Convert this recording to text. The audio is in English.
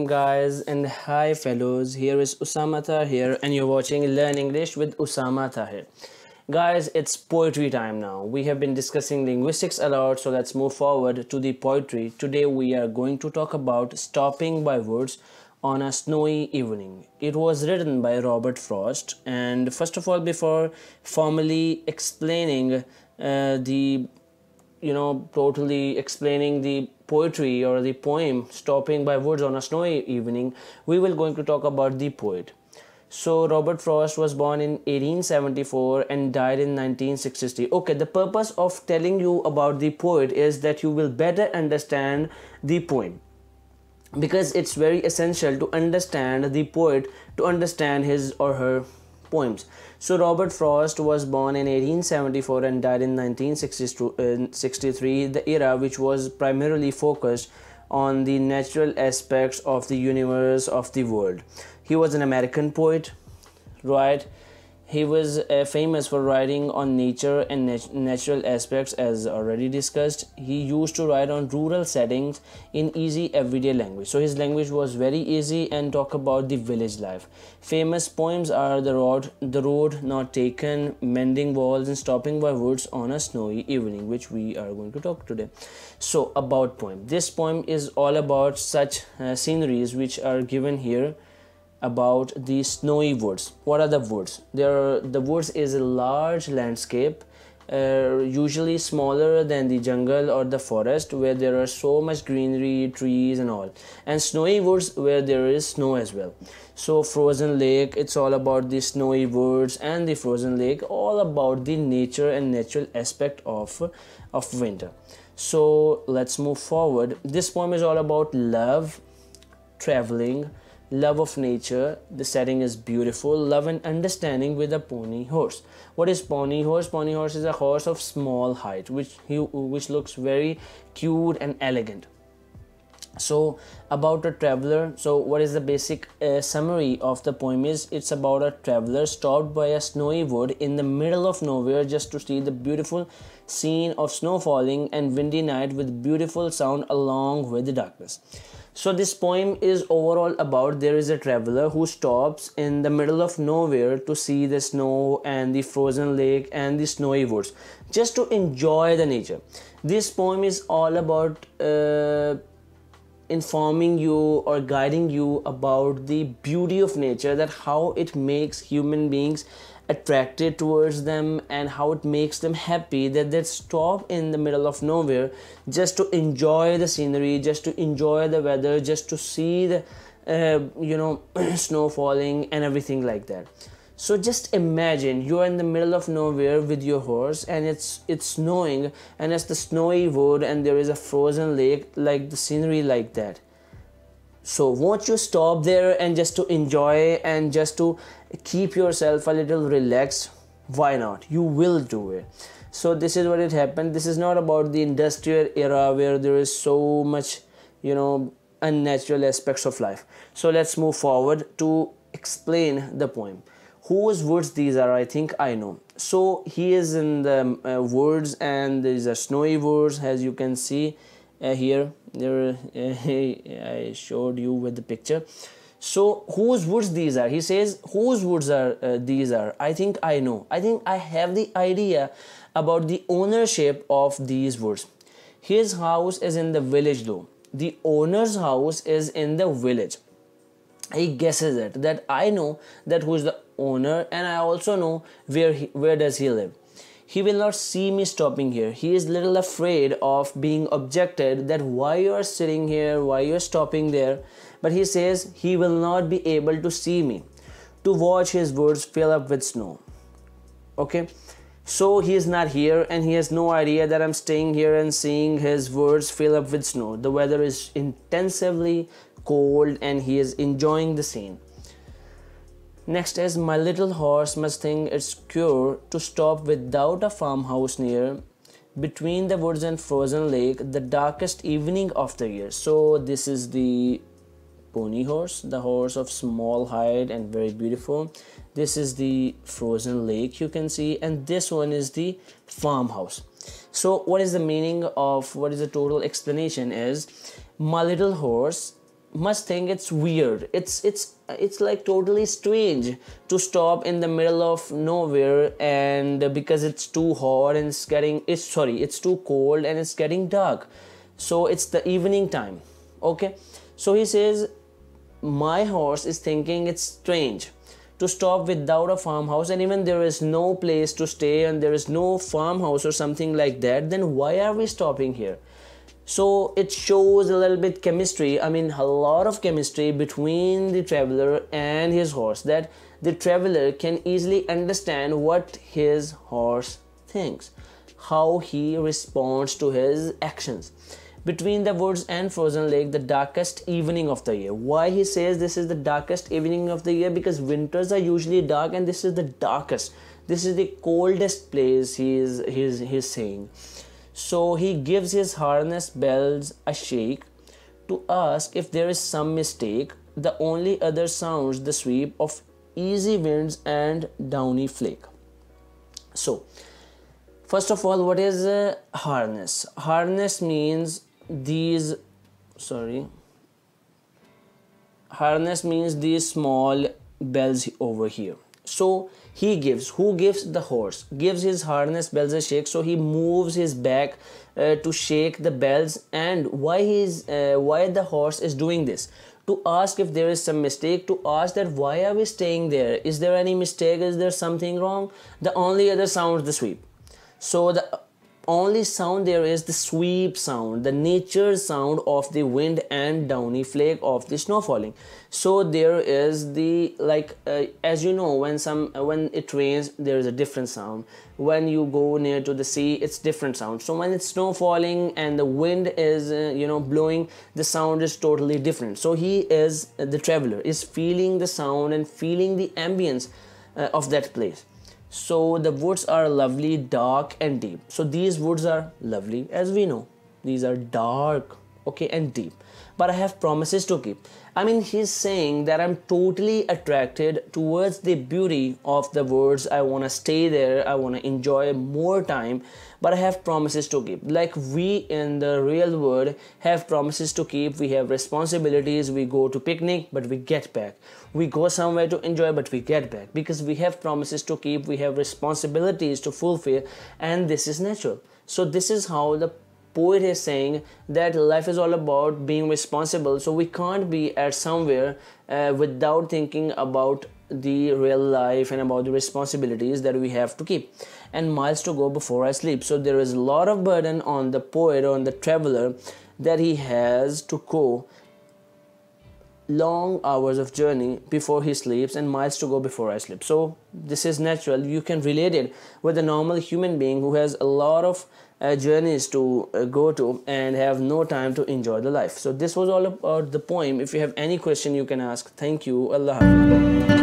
Guys, and hi fellows, here is Usama Tahir and you're watching Learn English with Usama Tahir. Guys, it's poetry time now. We have been discussing linguistics a lot, so let's move forward to the poetry. Today we are going to talk about stopping by words on a snowy evening. It was written by Robert Frost, and first of all, before formally explaining the totally explaining the poetry or the poem stopping by woods on a snowy evening, we will going to talk about the poet. So Robert Frost was born in 1874 and died in 1963. Okay, the purpose of telling you about the poet is that you will better understand the poem, because it's very essential to understand the poet to understand his or her poems. So Robert Frost was born in 1874 and died in 1963, the era which was primarily focused on the natural aspects of the universe of the world. He was an American poet, right? He was famous for writing on nature and natural aspects, as already discussed. He used to write on rural settings in easy everyday language. So his language was very easy and talk about the village life. Famous poems are The Road Not Taken, Mending Walls, and Stopping by Woods on a Snowy Evening, which we are going to talk today. So about poem. This poem is all about such sceneries which are given here about the snowy woods. What are the woods? The woods is a large landscape, usually smaller than the jungle or the forest, where there are so much greenery, trees and all, and snowy woods where there is snow as well. So frozen lake, it's all about the snowy woods and the frozen lake, all about the nature and natural aspect of winter. So let's move forward. This poem is all about love, traveling, love of nature. The setting is beautiful. Love and understanding with a pony horse. What is pony horse? Pony horse is a horse of small height which looks very cute and elegant. So about a traveler. So what is the basic summary of the poem is, it's about a traveler stopped by a snowy wood in the middle of nowhere just to see the beautiful scene of snow falling and windy night with beautiful sound along with the darkness. So this poem is overall about there is a traveler who stops in the middle of nowhere to see the snow and the frozen lake and the snowy woods, just to enjoy the nature. This poem is all about informing you or guiding you about the beauty of nature, that how it makes human beings attracted towards them and how it makes them happy that they stop in the middle of nowhere just to enjoy the scenery, just to enjoy the weather, just to see the snow falling and everything like that. So just imagine you're in the middle of nowhere with your horse and it's snowing and it's the snowy wood and there is a frozen lake, like the scenery like that. So won't you stop there and just to enjoy and just to keep yourself a little relaxed? Why not? You will do it. So this is what it happened. This is not about the industrial era where there is so much unnatural aspects of life. So let's move forward to explain the poem. Whose words these are? I think I know. So he is in the woods and there is a snowy woods, as you can see here. I showed you with the picture. So whose woods these are? He says whose woods are these are? I think I know. I think I have the idea about the ownership of these woods. His house is in the village though. The owner's house is in the village. He guesses it, that I know that who is the owner, and I also know where does he live. He will not see me stopping here. He is little afraid of being objected that why you are sitting here, why you are stopping there. But he says he will not be able to see me, to watch his woods fill up with snow. Okay, so he is not here and he has no idea that I'm staying here and seeing his woods fill up with snow. The weather is intensively cold and he is enjoying the scene. Next is, my little horse must think it's cure to stop without a farmhouse near, between the woods and frozen lake, the darkest evening of the year. So this is the pony horse, the horse of small height and very beautiful. This is the frozen lake you can see, and this one is the farmhouse. So what is the meaning of, what is the total explanation is, my little horse must think it's weird. It's like totally strange to stop in the middle of nowhere, and because it's too hot and it's too cold and it's getting dark. So it's the evening time. Okay, so he says, my horse is thinking it's strange to stop without a farmhouse, and even there is no place to stay and there is no farmhouse or something like that, then why are we stopping here? So it shows a little bit chemistry, I mean a lot of chemistry between the traveler and his horse, that the traveler can easily understand what his horse thinks, how he responds to his actions. Between the woods and frozen lake, the darkest evening of the year. Why he says this is the darkest evening of the year? Because winters are usually dark and this is the darkest. This is the coldest place he's saying. So he gives his harness bells a shake to ask if there is some mistake. The only other sounds the sweep of easy winds and downy flake. So first of all, what is harness? Harness means harness means these small bells over here. So who gives the horse, gives his harness bells a shake, so he moves his back to shake the bells. And why the horse is doing this? To ask if there is some mistake, to ask that why are we staying there, is there any mistake, is there something wrong? The only other sound is the sweep. So the only sound there is the sweep sound, the nature sound of the wind and downy flake of the snow falling. So there is the as you know, when it rains there is a different sound. When you go near to the sea, it's different sound. So when it's snow falling and the wind is blowing, the sound is totally different. So the traveler is feeling the sound and feeling the ambience of that place. So the woods are lovely, dark and deep. So these woods are lovely, as we know. These are dark, okay, and deep. But I have promises to keep. I mean, he's saying that I'm totally attracted towards the beauty of the woods. I want to stay there. I want to enjoy more time. But I have promises to keep. Like we in the real world have promises to keep. We have responsibilities. We go to picnic, but we get back. We go somewhere to enjoy, but we get back. Because we have promises to keep. We have responsibilities to fulfill. And this is natural. So this is how the poet is saying that life is all about being responsible. So we can't be at somewhere without thinking about the real life and about the responsibilities that we have to keep. And miles to go before I sleep. So there is a lot of burden on the poet, on the traveler, that he has to go long hours of journey before he sleeps and miles to go before I sleep. So this is natural. You can relate it with a normal human being who has a lot of journeys to go to and have no time to enjoy the life. So this was all about the poem. If you have any question, you can ask. Thank you. Allah Hafiz.